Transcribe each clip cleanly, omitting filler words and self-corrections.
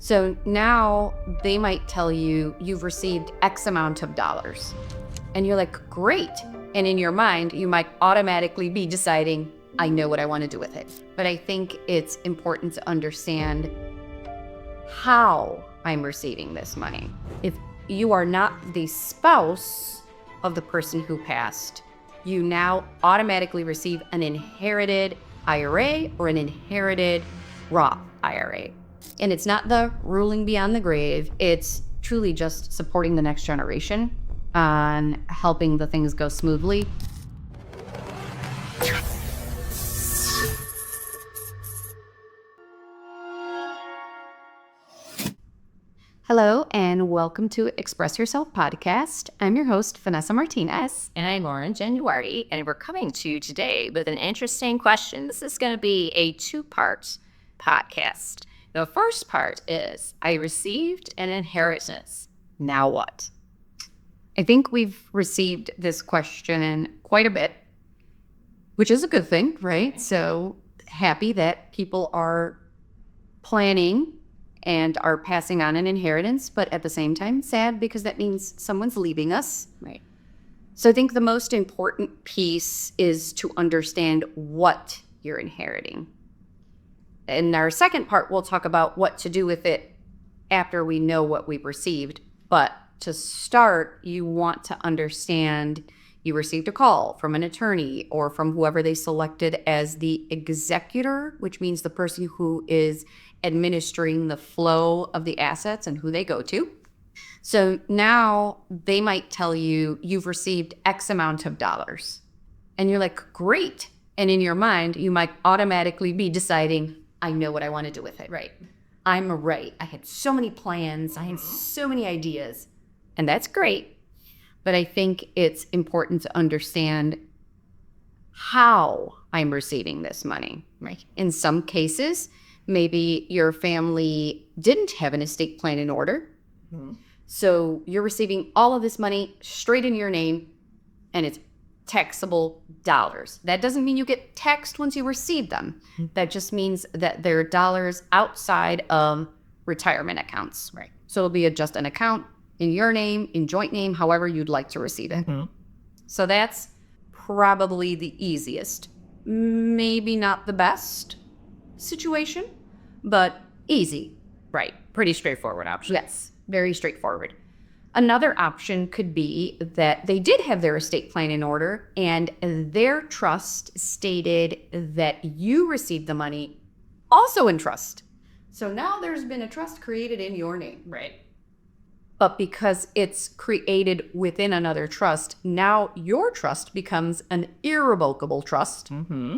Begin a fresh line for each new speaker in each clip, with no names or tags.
So now they might tell you you've received X amount of dollars. And you're like, great. And in your mind, you might automatically be deciding, I know what I want to do with it. But I think it's important to understand how I'm receiving this money. If you are not the spouse of the person who passed, you now automatically receive an inherited IRA or an inherited Roth IRA. And it's not the ruling beyond the grave. It's truly just supporting the next generation on helping the things go smoothly. Hello, and welcome to Express Yourself podcast. I'm your host, Vanessa Martinez.
And I'm Lauren Genuardi, and we're coming to you today with an interesting question. This is going to be a two-part podcast. The first part is, I received an inheritance. Now what?
I think we've received this question quite a bit, which is a good thing, right? So happy that people are planning and are passing on an inheritance, but at the same time, sad because that means someone's leaving us.
Right.
So I think the most important piece is to understand what you're inheriting. In our second part, we'll talk about what to do with it after we know what we've received. But to start, you want to understand you received a call from an attorney or from whoever they selected as the executor, which means the person who is administering the flow of the assets and who they go to. So now they might tell you you've received X amount of dollars. And you're like, great. And in your mind, you might automatically be deciding, I know what I want to do with it.
Right.
I'm right. I had so many plans. I had so many ideas. And that's great. But I think it's important to understand how I'm receiving this money.
Right.
In some cases, maybe your family didn't have an estate plan in order. Mm-hmm. So you're receiving all of this money straight in your name, and it's taxable dollars. That doesn't mean you get taxed once you receive them. Mm-hmm. That just means that they're dollars outside of retirement accounts.
Right.
So it'll be just an account in your name, in joint name, however you'd like to receive it. Mm-hmm. So that's probably the easiest. Maybe not the best situation, but easy.
Right. Pretty straightforward option.
Yes, very straightforward. Another option could be that they did have their estate plan in order and their trust stated that you received the money also in trust. So now there's been a trust created in your name.
Right.
But because it's created within another trust, now your trust becomes an irrevocable trust. Mm-hmm.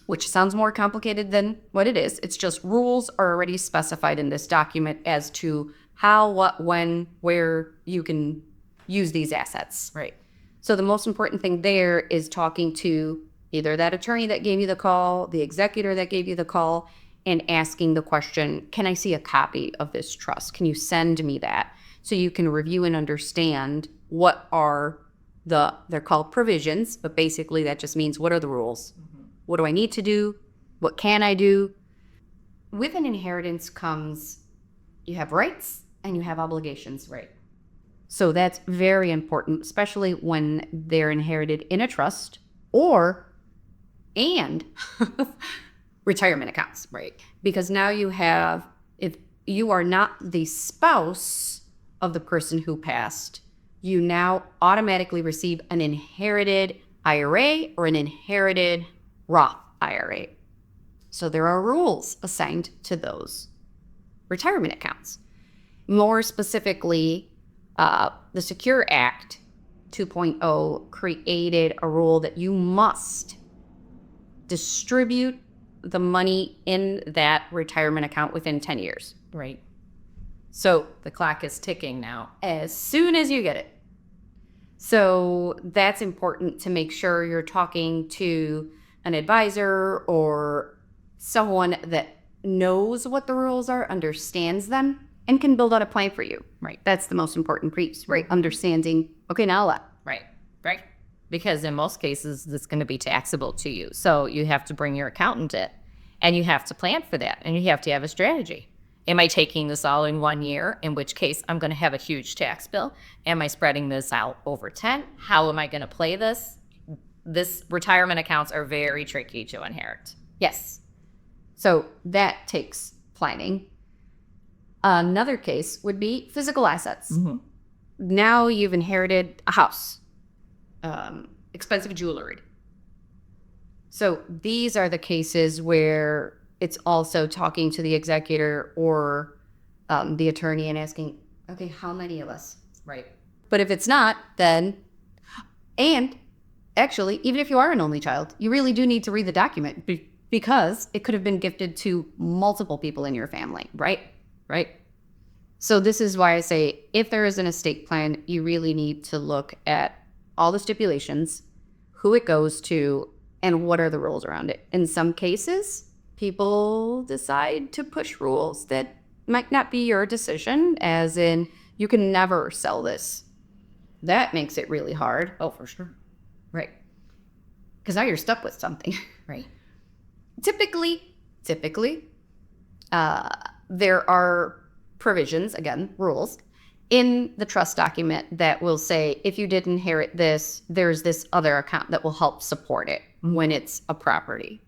Which sounds more complicated than what it is. It's just rules are already specified in this document as to how, what, when, where you can use these assets.
Right.
So the most important thing there is talking to either that attorney that gave you the call, the executor that gave you the call, and asking the question, can I see a copy of this trust? Can you send me that? So you can review and understand what are they're called provisions, but basically that just means what are the rules? Mm-hmm. What do I need to do? What can I do? With an inheritance comes, you have rights and you have obligations.
Right.
So that's very important, especially when they're inherited in a trust and retirement accounts.
Right.
Because now you have, if you are not the spouse of the person who passed, you now automatically receive an inherited IRA or an inherited Roth IRA. So there are rules assigned to those retirement accounts. More specifically, the Secure Act 2.0 created a rule that you must distribute the money in that retirement account within 10 years.
Right. So the clock is ticking now.
As soon as you get it. So that's important to make sure you're talking to an advisor or someone that knows what the rules are, understands them, and can build out a plan for you.
Right.
That's the most important piece, right? Understanding, okay, now what?
Right. Right. Because in most cases, it's going to be taxable to you. So you have to bring your accountant in, and you have to plan for that, and you have to have a strategy. Am I taking this all in 1 year, in which case I'm going to have a huge tax bill? Am I spreading this out over 10? How am I going to play this? This retirement accounts are very tricky to inherit.
Yes. So that takes planning. Another case would be physical assets. Now you've inherited a house, expensive jewelry. So these are the cases where it's also talking to the executor or the attorney and asking, okay, how many of us?
Right.
But if it's not, then, and actually, even if you are an only child, you really do need to read the document because it could have been gifted to multiple people in your family.
Right. Right.
So this is why I say if there is an estate plan, you really need to look at all the stipulations, who it goes to, and what are the rules around it. In some cases, people decide to push rules that might not be your decision, as in you can never sell this. That makes it really hard.
Oh, for sure. Right.
Because now you're stuck with something.
Right.
Typically, there are provisions, again, rules, in the trust document that will say, if you did inherit this, there's this other account that will help support it when it's a property,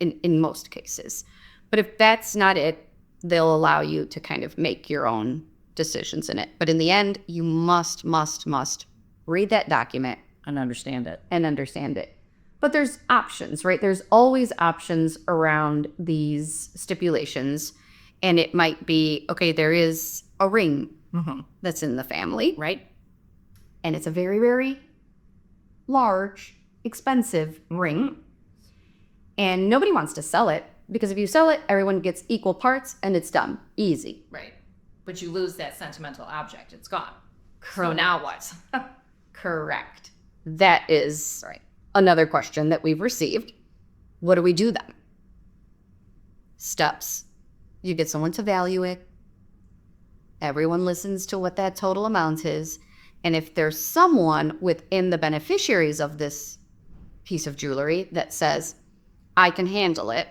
in most cases. But if that's not it, they'll allow you to kind of make your own decisions in it. But in the end, you must read that document
And understand it.
But there's options, right? There's always options around these stipulations. And it might be, okay, there is a ring that's in the family,
Right.
and it's a very, very large, expensive ring. And nobody wants to sell it because if you sell it, everyone gets equal parts and it's done. Easy.
Right. But you lose that sentimental object. It's gone. So now what?
Correct. That is
Right.
another question that we've received. What do we do then? Steps. You get someone to value it. Everyone listens to what that total amount is. And if there's someone within the beneficiaries of this piece of jewelry that says, I can handle it,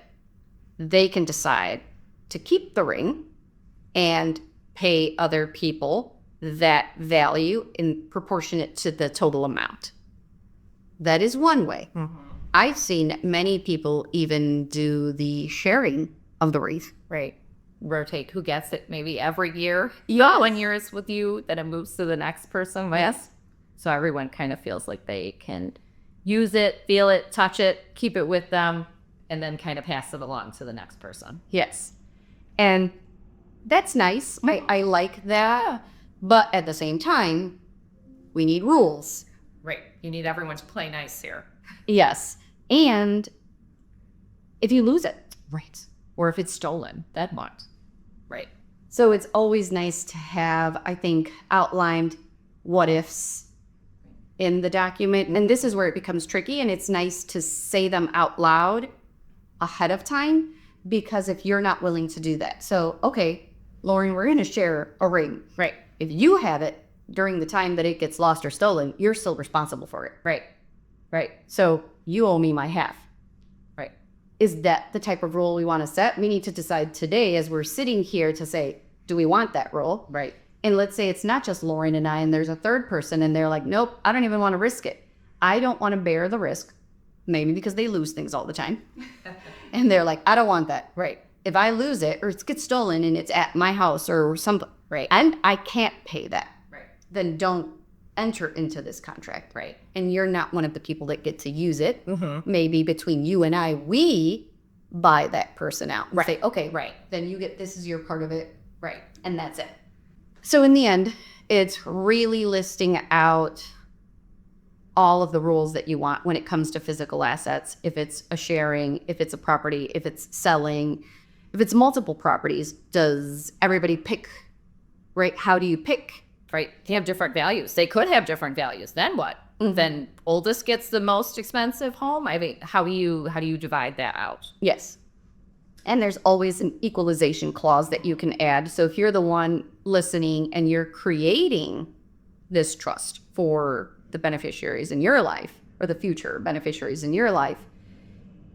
they can decide to keep the ring and pay other people that value in proportionate to the total amount. That is one way. I've seen many people even do the sharing of the wreath.
Right. Rotate who gets it maybe every year.
Yes.
1 year is with you, then it moves to the next person. Yes. So everyone kind of feels like they can use it, feel it, touch it, keep it with them, and then kind of pass it along to the next person.
Yes. And that's nice. I like that. But at the same time, we need rules.
Right. You need everyone to play nice here.
Yes. And if you lose it.
Right. Or if it's stolen, then what? Right.
So it's always nice to have, I think, outlined what ifs in the document. And this is where it becomes tricky. And it's nice to say them out loud ahead of time, because if you're not willing to do that. So, okay, Lauren, we're going to share a ring.
Right.
If you have it during the time that it gets lost or stolen, you're still responsible for it.
Right. Right.
So you owe me my half.
Right.
Is that the type of rule we want to set? We need to decide today as we're sitting here to say, do we want that rule?
Right.
And let's say it's not just Lauren and I, and there's a third person, and they're like, nope, I don't even want to risk it. I don't want to bear the risk, maybe because they lose things all the time. And they're like, I don't want that.
Right.
If I lose it or it gets stolen and it's at my house or something,
Right.
and I can't pay that,
Right.
then don't enter into this contract.
Right.
And you're not one of the people that get to use it. Maybe between you and I, we buy that person out and say, okay,
Right.
then you get, this is your part of it,
Right.
and that's it. So in the end, it's really listing out all of the rules that you want when it comes to physical assets. If it's a sharing, if it's a property, if it's selling, if it's multiple properties, does everybody pick, right? How do you pick?
Right. They have different values. They could have different values. Then what? Then oldest gets the most expensive home. I mean, how do you divide that out?
Yes. And there's always an equalization clause that you can add. So if you're the one listening and you're creating this trust for the beneficiaries in your life or the future beneficiaries in your life,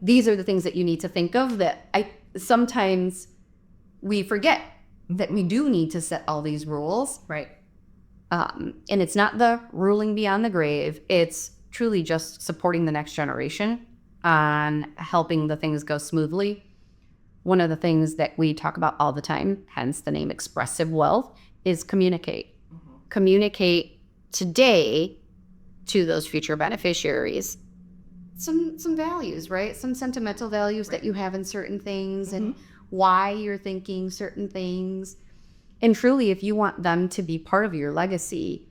these are the things that you need to think of that sometimes we forget. that we do need to set all these rules.
Right.
And it's not the ruling beyond the grave. It's truly just supporting the next generation on helping the things go smoothly. One of the things that we talk about all the time, hence the name expressive wealth, is communicate. Communicate today to those future beneficiaries some values, right? Some sentimental values that you have in certain things and why you're thinking certain things. And truly, if you want them to be part of your legacy,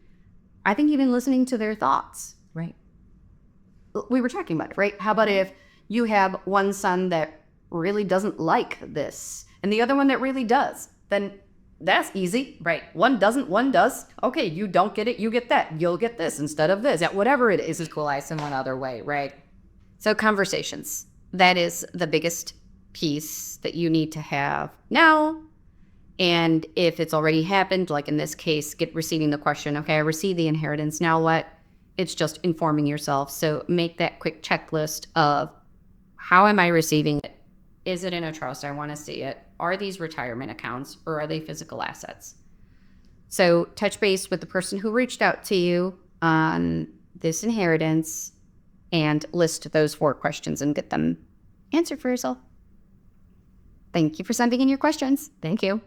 I think even listening to their thoughts.
Right.
We were talking about it, right? How about if you have one son that really doesn't like this and the other one that really does? Then that's easy.
Right.
One doesn't, one does. Okay, you don't get it, you get that. You'll get this instead of this. Whatever it is equalized in one other way, right? So conversations. That is the biggest piece that you need to have now. And if it's already happened, like in this case, receiving the question, okay, I received the inheritance, now what? It's just informing yourself. So make that quick checklist of how am I receiving it? Is it in a trust? I want to see it. Are these retirement accounts or are they physical assets? So touch base with the person who reached out to you on this inheritance and list those 4 questions and get them answered for yourself. Thank you for sending in your questions.
Thank you.